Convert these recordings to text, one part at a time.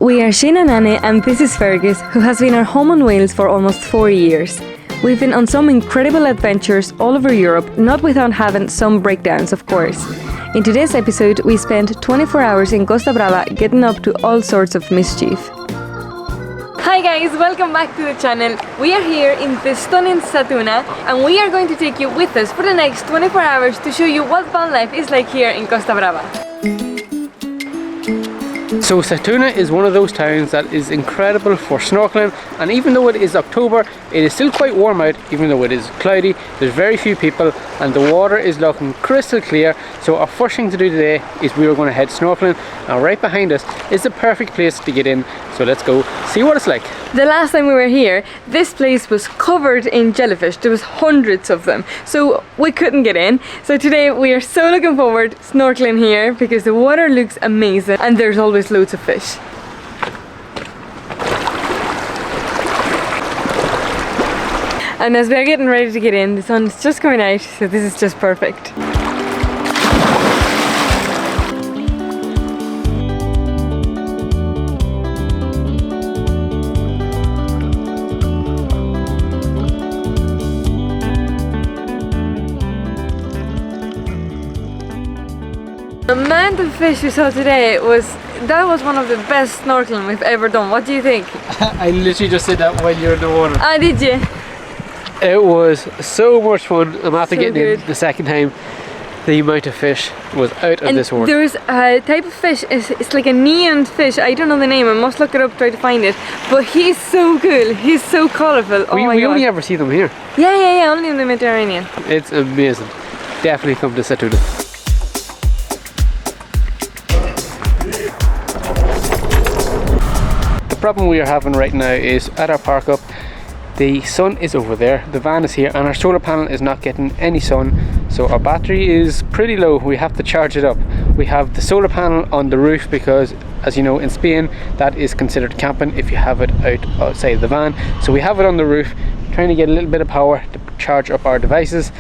We are Shane and Annie, and this is Fergus, who has been our home on Wales for almost 4 years. We've been on some incredible adventures all over Europe, not without having some breakdowns, of course. In today's episode, we spent 24 hours in Costa Brava getting up to all sorts of mischief. Hi guys, welcome back to the channel. We are here in the stunning 𝗦𝗨𝗣𝗣𝗧, and we are going to take you with us for the next 24 hours to show you what van life is like here in Costa Brava. So 𝗦𝗨𝗣𝗧 is one of those towns that is incredible for snorkeling, and even though it is October, it is still quite warm out. Even though it is cloudy, there's very few people and the water is looking crystal clear. So our first thing to do today is we are going to head snorkeling, and right behind us is the perfect place to get in. So let's go see what it's like. The last time we were here, this place was covered in jellyfish. There was hundreds of them, so we couldn't get in. So today we are so looking forward snorkeling here because the water looks amazing and there's always loads of fish. And as we're getting ready to get in, the sun is just coming out, so this is just perfect. The amount of fish we saw today was one of the best snorkeling we've ever done. What do you think? I literally just said that while you're in the water. Ah, did you? It was so much fun. I'm after So getting good. in the second time. The amount of fish was out of this world. There's a type of fish, it's like a neon fish. I don't know the name, I must look it up, try to find it. But he's so cool, he's so colourful. Oh my God. We only ever see them here. Yeah, only in the Mediterranean. It's amazing. Definitely come to 𝗦𝗨𝗣𝗧. The problem we are having right now is at our park up, the sun is over there, the van is here, and our solar panel is not getting any sun, so our battery is pretty low. We have to charge it up. We have the solar panel on the roof because, as you know, in Spain that is considered camping if you have it outside the van. So we have it on the roof, trying to get a little bit of power to charge up our devices.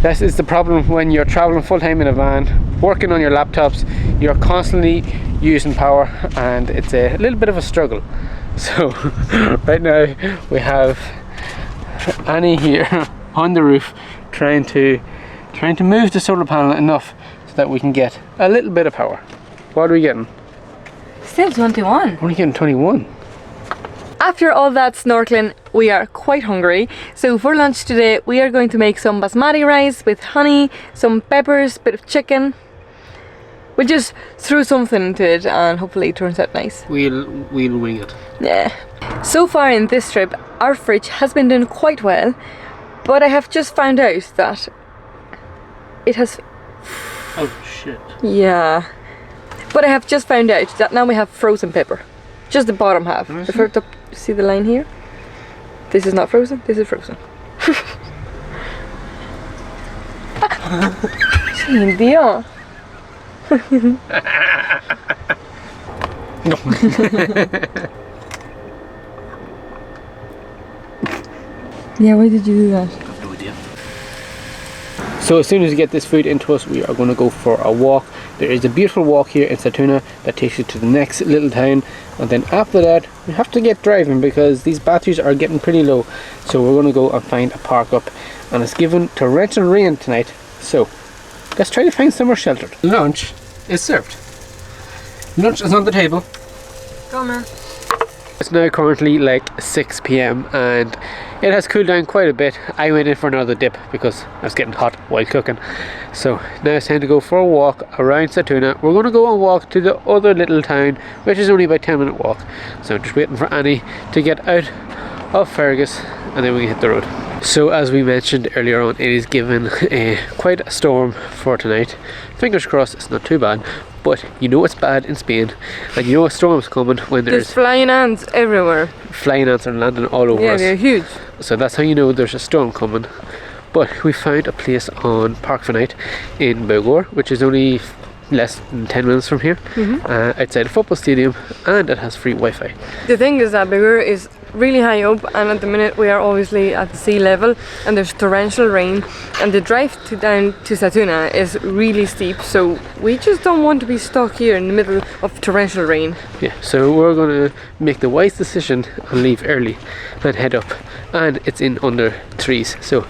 This is the problem when you're traveling full-time in a van, working on your laptops. You're constantly using power and it's a little bit of a struggle. So right now we have Annie here on the roof trying to move the solar panel enough so that we can get a little bit of power. What are we getting? Still 21. We're only getting 21. After all that snorkeling, we are quite hungry. So for lunch today, we are going to make some basmati rice with honey, some peppers, bit of chicken. We'll just throw something into it and hopefully it turns out nice. We'll wing it. Yeah. So far in this trip, our fridge has been doing quite well, but I have just found out that it has... Oh shit. Yeah. But I have just found out that now we have frozen pepper. Just the bottom half. The first up, see the line here? This is not frozen, this is frozen. Shane, Dion. Yeah, why did you do that? I have no idea. So as soon as we get this food into us, we are going to go for a walk. There is a beautiful walk here in 𝗦𝗨𝗣𝗧 that takes you to the next little town, and then after that we have to get driving because these batteries are getting pretty low. So we're going to go and find a park up, and it's given to rent and rain tonight, so let's try to find somewhere sheltered. Lunch is served. Lunch is on the table. Go man. It's now currently like 6 p.m. and it has cooled down quite a bit. I went in for another dip because I was getting hot while cooking. So now it's time to go for a walk around 𝗦𝗨𝗣𝗧. We're going to go and walk to the other little town, which is only about 10-minute walk. So I'm just waiting for Annie to get out of Fergus and then we can hit the road. So as we mentioned earlier on, it is given quite a storm for tonight. Fingers crossed it's not too bad, but you know it's bad in Spain and you know a storm's coming when There's flying ants everywhere. Flying ants are landing all over us. Yeah, they're huge. So that's how you know there's a storm coming. But we found a place on Park Night in 𝗦𝗨𝗧, which is only less than 10 minutes from here, outside a football stadium, and it has free Wi-Fi. The thing is that 𝗦𝗨𝗧 is really high up, and at the minute we are obviously at the sea level, and there's torrential rain, and the drive down to Satuna is really steep, so we just don't want to be stuck here in the middle of torrential rain. Yeah, so we're going to make the wise decision and leave early and head up, and it's in under trees, so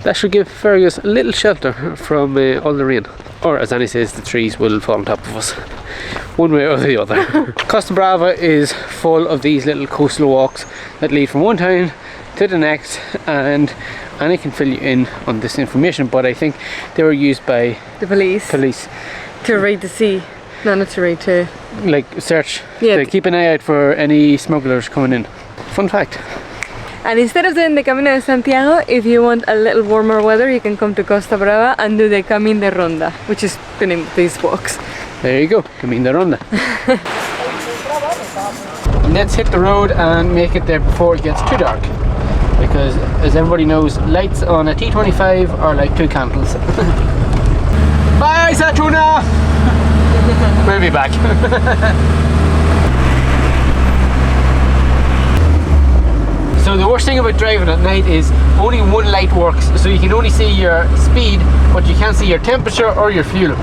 that should give Fergus a little shelter from all the rain. Or as Annie says, the trees will fall on top of us, one way or the other. Costa Brava is full of these little coastal walks that lead from one town to the next, and Annie can fill you in on this information, but I think they were used by the police to raid the sea. No, not to raid, to like search, yeah, to keep an eye out for any smugglers coming in. Fun fact. And instead of doing the Camino de Santiago, if you want a little warmer weather, you can come to Costa Brava and do the Camino de Ronda, which is the name of these walks. There you go, Camino de Ronda. Let's hit the road and make it there before it gets too dark, because as everybody knows, lights on a T25 are like two candles. Bye Satuna! We'll be back. So the worst thing about driving at night is only one light works, so you can only see your speed, but you can't see your temperature or your fuel.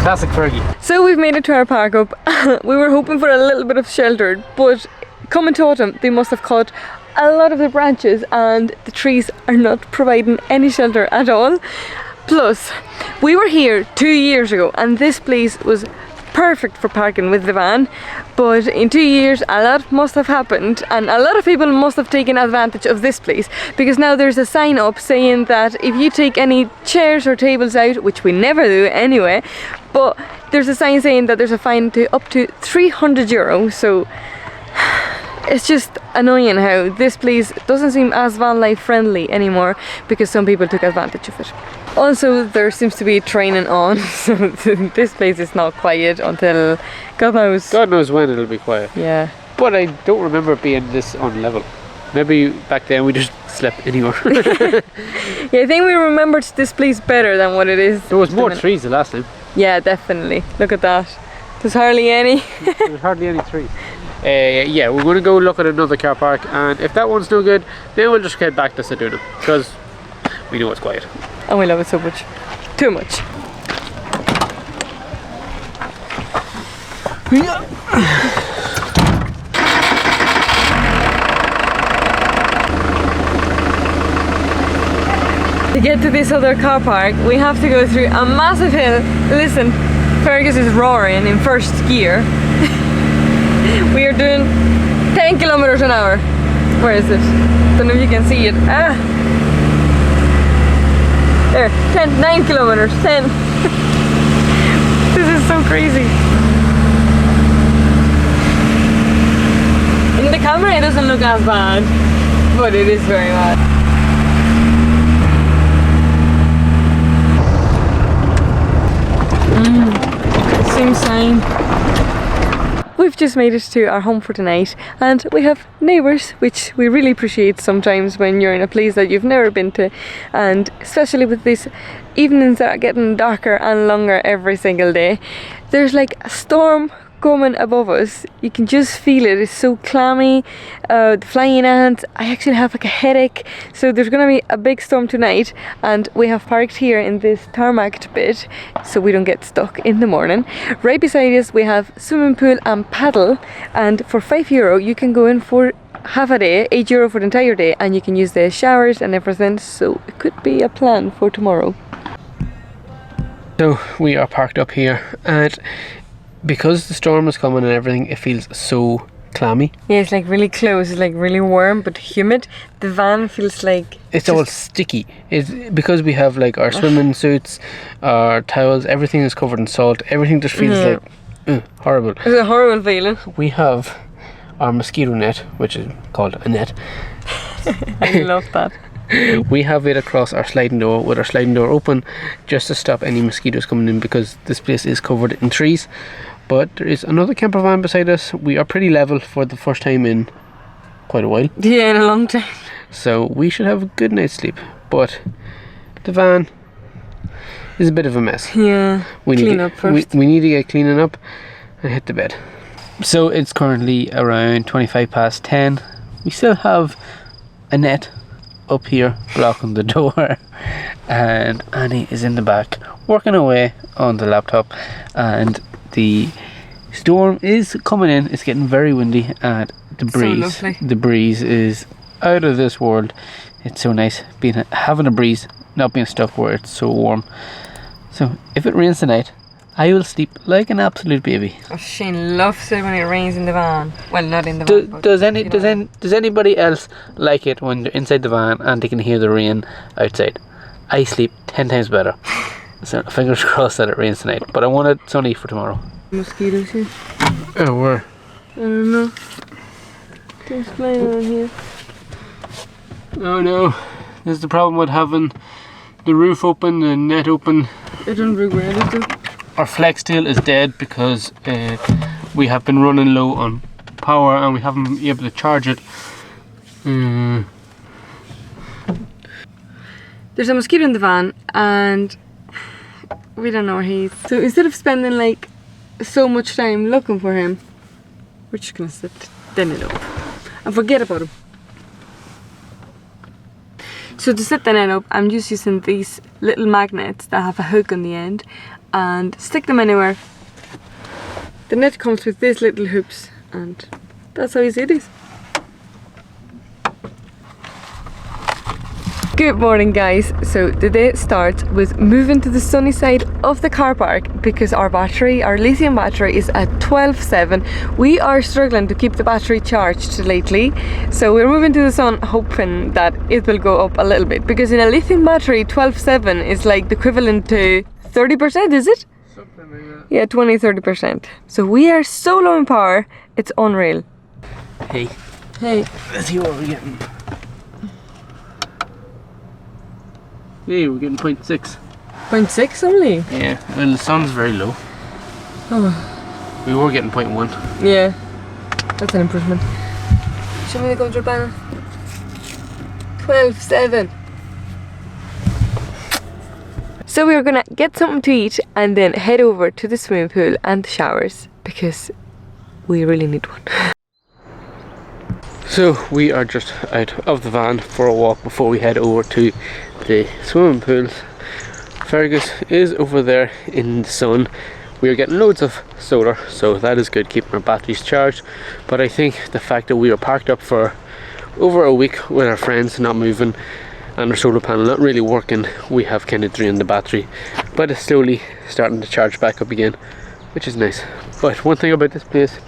Classic Fergie. So we've made it to our park up. We were hoping for a little bit of shelter, but coming to autumn, they must have cut a lot of the branches and the trees are not providing any shelter at all. Plus, we were here 2 years ago and this place was perfect for parking with the van, but in 2 years a lot must have happened and a lot of people must have taken advantage of this place, because now there's a sign up saying that if you take any chairs or tables out, which we never do anyway, but there's a sign saying that there's a fine to up to €300. So it's just annoying how this place doesn't seem as van life friendly anymore because some people took advantage of it. Also, there seems to be training on, so this place is not quiet until God knows when it'll be quiet. Yeah. But I don't remember it being this on level. Maybe back then we just slept anywhere. Yeah, I think we remembered this place better than what it is. There was more trees the last time. Yeah, definitely. Look at that. There's hardly any. There's hardly any trees. Yeah, we're going to go look at another car park, and if that one's no good, then we'll just head back to Satuna, because we know it's quiet. And we love it so much. Too much. To get to this other car park, we have to go through a massive hill. Listen, Fergus is roaring in first gear. We are doing 10 kilometers an hour. Where is it? Don't know if you can see it. There, 9 kilometers, 10. This is so crazy. In the camera it doesn't look as bad, but it is very bad. Same sign. We've just made it to our home for tonight, and we have neighbours, which we really appreciate sometimes when you're in a place that you've never been to, and especially with these evenings that are getting darker and longer every single day. There's like a storm coming above us. You can just feel it. It's so clammy, the flying ants. I actually have like a headache, so there's gonna be a big storm tonight, and we have parked here in this tarmacked bit so we don't get stuck in the morning. Right beside us we have swimming pool and paddle, and for €5 you can go in for half a day, €8 for the entire day, and you can use the showers and everything, so it could be a plan for tomorrow. So we are parked up here, and because the storm is coming and everything, it feels so clammy. Yeah, it's like really close. It's like really warm but humid. The van feels like it's all sticky. It's because we have like our swimming suits, our towels, everything is covered in salt. Everything just feels like horrible. It's a horrible feeling. We have our mosquito net, which is called a net. I love that. We have it across our sliding door, with our sliding door open, just to stop any mosquitoes coming in, because this place is covered in trees. But there is another camper van beside us. We are pretty level for the first time in quite a while. Yeah, in a long time. So we should have a good night's sleep. But the van is a bit of a mess. Yeah, clean up first. We need to get cleaning up and hit the bed. So it's currently around 10:25. We still have a net up here blocking the door, and Annie is in the back working away on the laptop, and the storm is coming in. It's getting very windy, and the breeze is out of this world. It's so nice having a breeze, not being stuck where it's so warm. So if it rains tonight, I will sleep like an absolute baby. Oh, Shane loves it when it rains in the van. Well, not in the van. Does anybody else like it when they're inside the van and they can hear the rain outside? I sleep 10 times better. So fingers crossed that it rains tonight. But I want it sunny for tomorrow. Mosquitoes here. Oh, where? I don't know. There's flying around here. Oh no. This is the problem with having the roof open, the net open. I don't regret it though. Our flex tail is dead because we have been running low on power and we haven't been able to charge it. There's a mosquito in the van and we don't know where he is. So instead of spending like so much time looking for him, we're just gonna sit the net up and forget about him. So to set the net up, I'm just using these little magnets that have a hook on the end and stick them anywhere. The net comes with these little hoops and that's how easy it is. Good morning guys. So the day starts with moving to the sunny side of the car park because our lithium battery is at 12.7. We are struggling to keep the battery charged lately, so we're moving to the sun hoping that it will go up a little bit, because in a lithium battery 12.7 is like the equivalent to 30%, is it? Something like that. Yeah, 20-30%. So we are so low in power, it's unreal. Hey. Hey. Let's see what we're getting. Hey, we're getting 0.6. 0.6 only? Yeah, well the sun's very low. Oh. We were getting 0.1. Yeah, that's an improvement. Show me the control panel. 12.7. So we're gonna get something to eat and then head over to the swimming pool and the showers because we really need one. So we are just out of the van for a walk before we head over to the swimming pools. Fergus is over there in the sun. We are getting loads of solar, so that is good, keeping our batteries charged. But I think the fact that we are parked up for over a week with our friends not moving and our solar panel not really working, we have kind of drained the battery, but it's slowly starting to charge back up again, which is nice. But one thing about this place,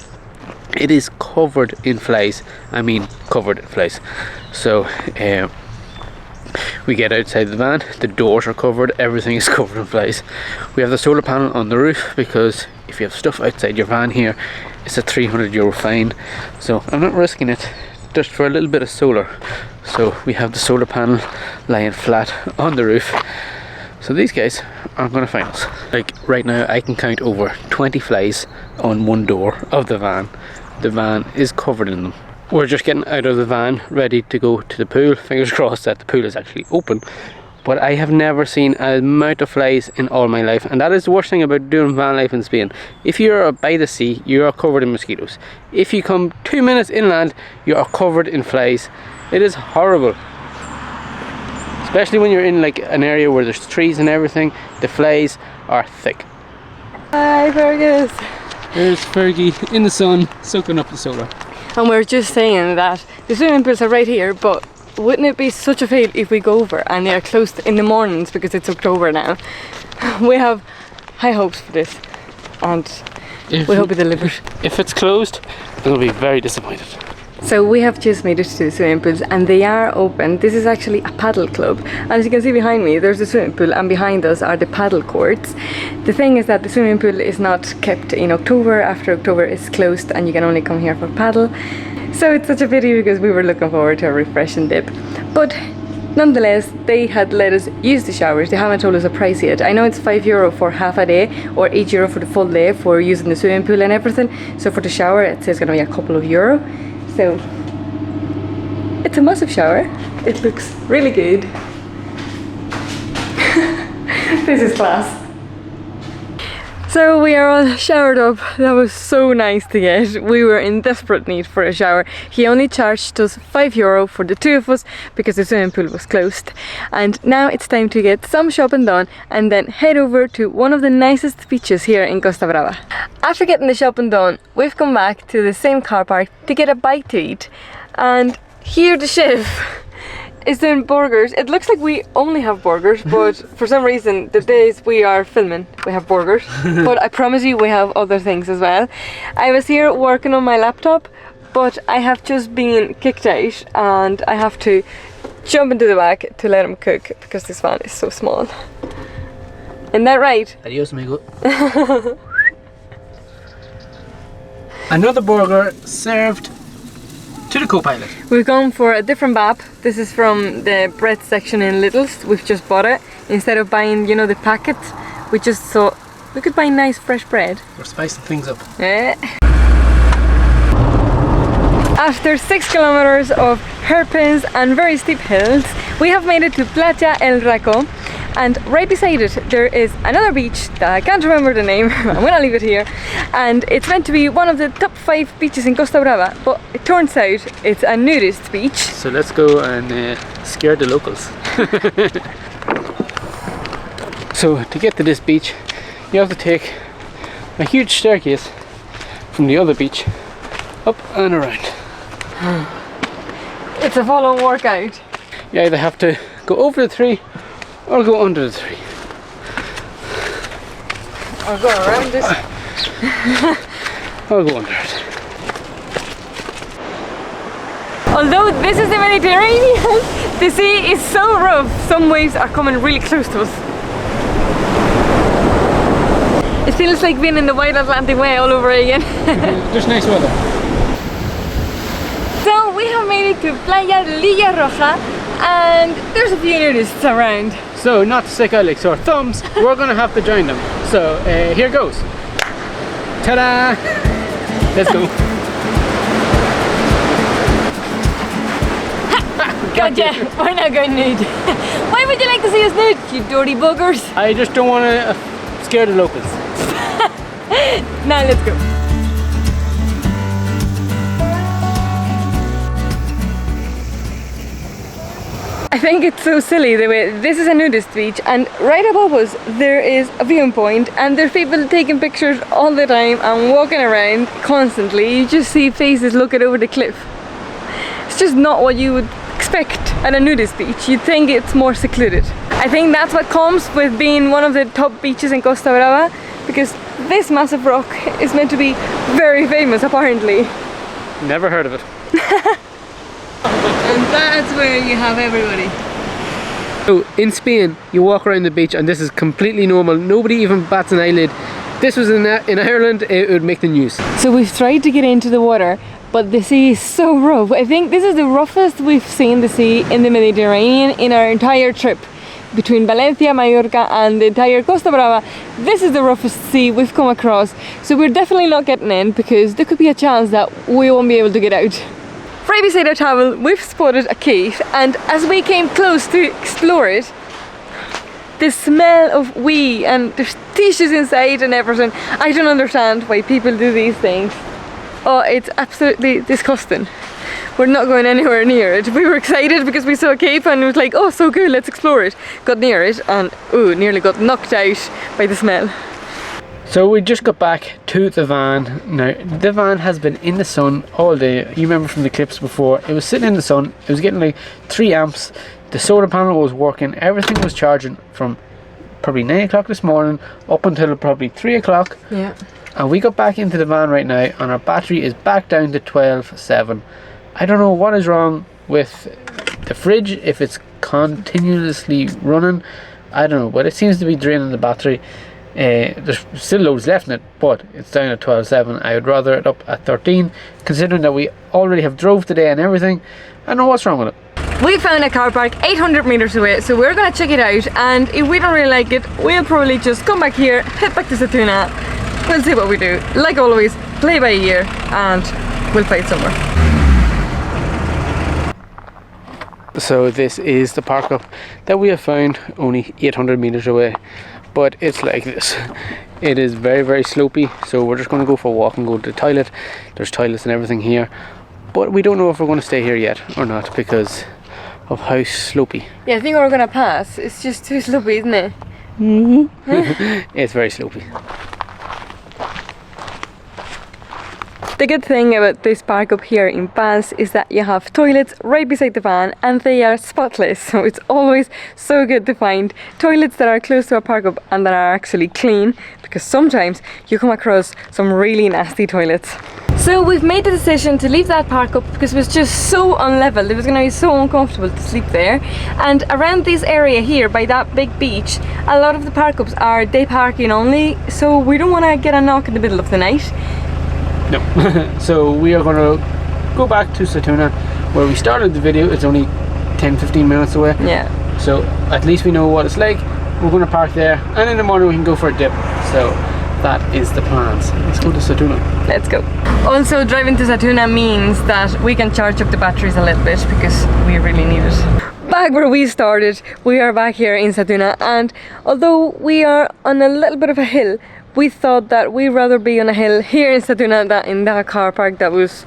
it is covered in flies. I mean covered in flies. So we get outside the van, the doors are covered, everything is covered in flies. We have the solar panel on the roof because if you have stuff outside your van here, it's a €300 fine. So I'm not risking it just for a little bit of solar. So we have the solar panel lying flat on the roof. So these guys aren't going to find us. Like right now I can count over 20 flies on one door of the van. The van is covered in them. We're just getting out of the van, ready to go to the pool. Fingers crossed that the pool is actually open. But I have never seen an amount of flies in all my life, and that is the worst thing about doing van life in Spain. If you're by the sea, you are covered in mosquitoes. If you come 2 minutes inland, you are covered in flies. It is horrible. Especially when you're in like an area where there's trees and everything, the flies are thick. Hi Fergus. There's Fergie in the sun, soaking up the solar. And we're just saying that the swimming pools are right here, but wouldn't it be such a fail if we go over and they are closed in the mornings because it's October now? We have high hopes for this and we hope it delivers. If it's closed, we'll be very disappointed. So we have just made it to the swimming pools and they are open. This is actually a paddle club. As you can see behind me, there's the swimming pool and behind us are the paddle courts. The thing is that the swimming pool is not kept in October. After October is closed and you can only come here for paddle. So it's such a pity because we were looking forward to a refreshing dip. But nonetheless, they had let us use the showers. They haven't told us a price yet. I know it's €5 for half a day or €8 for the full day for using the swimming pool and everything. So for the shower, it says it's gonna be a couple of euro. So it's a massive shower. It looks really good. This is class. So we are all showered up. That was so nice to get. We were in desperate need for a shower. He only charged us €5 for the two of us because the swimming pool was closed. And now it's time to get some shopping done and then head over to one of the nicest beaches here in Costa Brava. After getting the shopping done, we've come back to the same car park to get a bite to eat. And here the chef is doing burgers. It looks like we only have burgers, but for some reason the days we are filming we have burgers. But I promise you we have other things as well. I was here working on my laptop, but I have just been kicked out and I have to jump into the back to let him cook because this van is so small. Isn't that right? Adios, amigo. Another burger served to the co-pilot. We've gone for a different bap. This is from the bread section in Lidl's. We've just bought it. Instead of buying, you know, the packet, we just thought we could buy nice fresh bread. We're spicing things up. Yeah. After 6 kilometers of hairpins and very steep hills, we have made it to Playa 𝗦𝗨𝗣𝗣𝗢𝗥𝗧. And right beside it there is another beach that I can't remember the name. I'm gonna leave it here. And it's meant to be one of the top 5 beaches in Costa Brava, but it turns out it's a nudist beach. So let's go and scare the locals. So to get to this beach, you have to take a huge staircase from the other beach up and around. It's a full-on workout. You either have to go over the tree or go under the tree. Or go around this. I'll go under it. Although this is the Mediterranean, the sea is so rough, some waves are coming really close to us. It feels like being in the White Atlantic Way all over again. Just nice weather. So we have made it to Playa 𝗦𝗨𝗪𝗧 and there's a few nudists around. So not to stick out like sore thumbs, we're gonna have to join them. So here goes. Ta-da! Let's go. Gotcha! We're not going nude. Why would you like to see us nude, you dirty buggers? I just don't want to scare the locals. Now let's go. I think it's so silly the way this is a nudist beach and right above us there is a viewpoint and there's people taking pictures all the time and walking around constantly. You just see faces looking over the cliff. It's just not what you would expect at a nudist beach. You'd think it's more secluded. I think that's what comes with being one of the top beaches in Costa Brava, because this massive rock is meant to be very famous apparently. Never heard of it. And that's where you have everybody. So in Spain, you walk around the beach and this is completely normal. Nobody even bats an eyelid. This was in Ireland, it would make the news. So we've tried to get into the water, but the sea is so rough. I think this is the roughest we've seen the sea in the Mediterranean in our entire trip. Between Valencia, Mallorca and the entire Costa Brava, this is the roughest sea we've come across. So we're definitely not getting in because there could be a chance that we won't be able to get out. Right beside our towel, we've spotted a cave, and as we came close to explore it, the smell of wee and there's tissues inside and everything. I don't understand why people do these things. Oh, it's absolutely disgusting. We're not going anywhere near it. We were excited because we saw a cave and it was like, oh, so good, let's explore it. Got near it and ooh, nearly got knocked out by the smell. So we just got back to the van. Now, the van has been in the sun all day. You remember from the clips before, it was sitting in the sun. It was getting like 3 amps. The solar panel was working. Everything was charging from probably 9 o'clock this morning up until probably 3 o'clock. Yeah. And we got back into the van right now and our battery is back down to 12.7. I don't know what is wrong with the fridge, if it's continuously running. I don't know, but it seems to be draining the battery. There's still loads left in it, but it's down at 12.7. I would rather it up at 13, considering that we already have drove today and everything. I don't know what's wrong with it. We found a car park 800 meters away, so we're gonna check it out, and if we don't really like it, we'll probably just come back here, head back to Satuna. We'll see what we do. Like always, play by ear, and we'll fight somewhere. So this is the park up that we have found only 800 meters away. But it's like this. It is very, very slopey, so we're just going to go for a walk and go to the toilet. There's toilets and everything here, but we don't know if we're going to stay here yet or not because of how slopey. Yeah, I think we're gonna pass. It's just too slopey, isn't it? It's very slopey. The good thing about this park up here in Banff is that you have toilets right beside the van and they are spotless, so it's always so good to find toilets that are close to a park up and that are actually clean, because sometimes you come across some really nasty toilets. So we've made the decision to leave that park up because it was just so unlevel. It was going to be so uncomfortable to sleep there. And around this area here by that big beach, a lot of the park ups are day parking only, so we don't want to get a knock in the middle of the night. No. So we are going to go back to Satuna where we started the video. It's only 10-15 minutes away. Yeah. So at least we know what it's like. We're going to park there and in the morning we can go for a dip. So that is the plans. Let's go to Satuna. Let's go. Also, driving to Satuna means that we can charge up the batteries a little bit because we really need it. Back where we started, we are back here in Satuna, and although we are on a little bit of a hill, we thought that we'd rather be on a hill here in Satuna than in that car park that was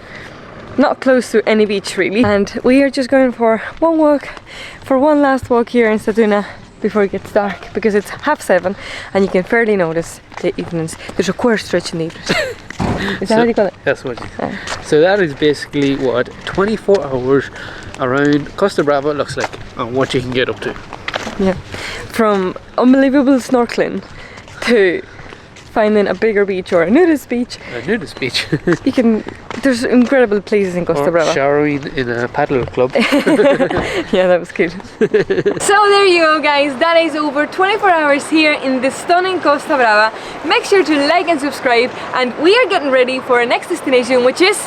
not close to any beach really. And we are just going for one last walk here in Satuna before it gets dark, because it's 7:30 and you can fairly notice the evenings. There's a queer stretch in the evenings. Is that how you call it? That's what you So that is basically what 24 hours around Costa Brava looks like and what you can get up to. Yeah, from unbelievable snorkeling to finding a bigger beach or a nudist beach. A nudist beach. There's incredible places in Costa Brava. Showering in a paddle club. Yeah, that was good. So there you go guys, that is over 24 hours here in the stunning Costa Brava. Make sure to like and subscribe, and we are getting ready for our next destination, which is